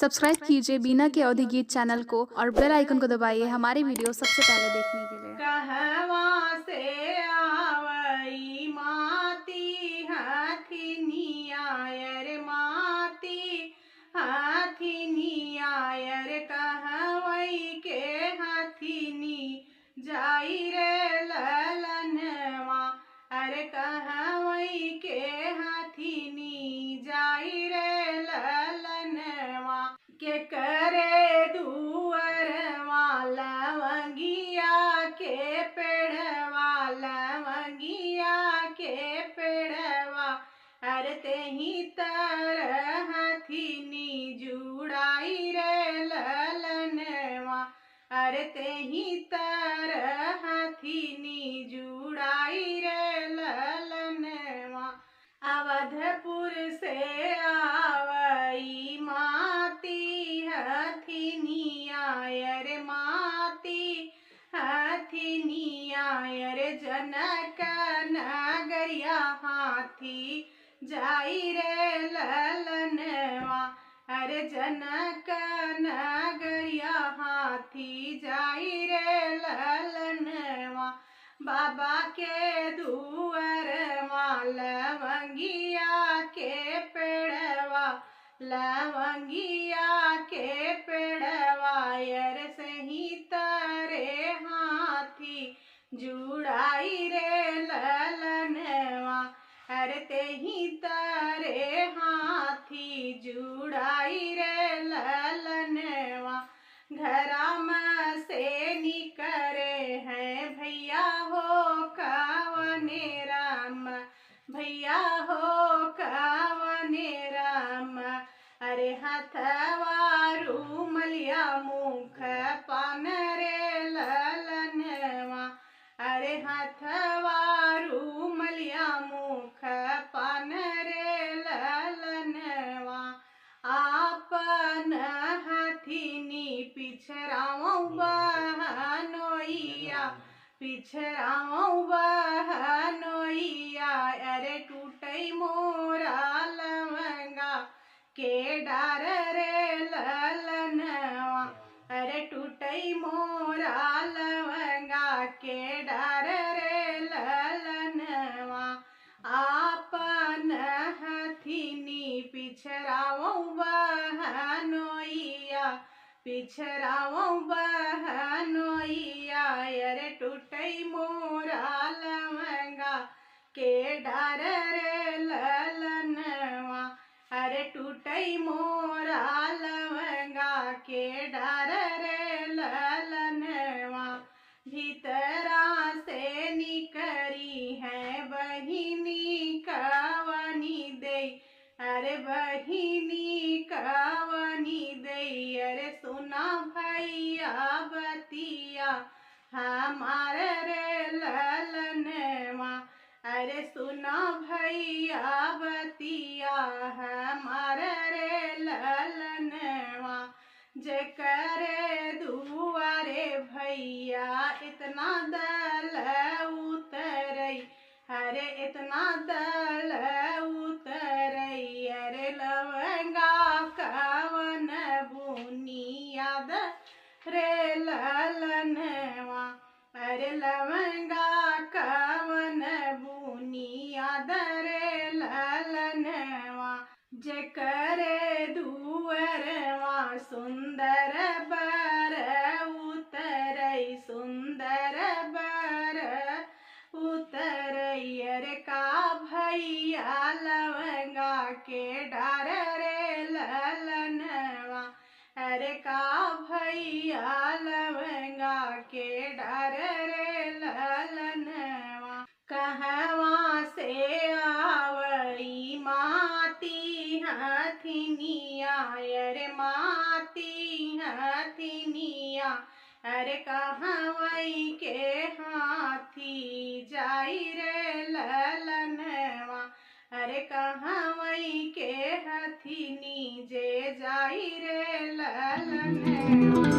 Subscribe कीजिए बीना के अवधि गीत चैनल को और बेल आइकन को दबाइए हमारी वीडियो सबसे पहले देखने के लिए। कहवा से आवई माती हथिनिया यर माती हथिनिया यर कहवई के हथिनी जाई रे ललनवा अरे कहवई के हथिनी जाई रे ललनवा के करे दुअरवा लवंगिया के पेड़वा लवंगिया के पेड़वा अरे तेही तरह हथिनी जुड़ाई रे ललनवा अरे तेही तरह हथिनी जुड़ाई रे ललनवा अवधपुर से आवई माती हथिनिया यर माती हथिनिया यर जनक नगरिया हाथी जाई रे ललनवा अरे जनक नगरिया हाथी जाई रे ललनवा बाबा के दुअरवा लवंगिया के पेड़वा लवंगिया के पेड़वा यर सही तरे हाथी जुड़ाई रे ललनवा अरे तेही तरे हाथी जुड़ाई रे ललनवा घराम से निकरे हैं भैया हो कवने राम भैया हो कवने राम अरे हथवा रूमलिया मुख पान रे ललनवा अरे हथवा रूमलिया मुख पान रे ललनवा आपन हथिनी पिछराऊं बहनोइया पिछराऊं बहनोइया अरे टूटई मोरा लवंगा के डार रे ललनवा अरे टूटई मोरा लवंगा के डार रे ललनवा आपन हथिनी पिछराऊं बहनोइया पिछराऊं बहनोइया अरे टूटई मोरा लवंगा के डार रे ललनवा अरे टूटई मोरा लवंगा के डार रे ललनवा भीतरा से निकरी है बहिनी कवनी दे अरे बहिनी कवनी दे अरे सुना भैया बतिया हमार रे ललनवा अरे सुना भैया बतिया हमार रे ललनवा जकरे दुआरे भैया इतना दल उतरई अरे इतना दल उतरई अरे लवंगा कवन बुनियाद रे ललनवा अरे लवंगा कवन बुनियाद रे ललनवा जकरे दुअरवा सुंदर बर उतरई सुंदर बर उतरई अरे का भैया लवंगा के डार रे ललनवा अरे का भैया लवंगा के डार रे ललनवा कहवा से आवई माती हथिनिया अरे माती हथिनिया अरे कहवई के हाथी जाई रे ललनवा अरे कहवई के हथिनी जे जाई रे ललनवा।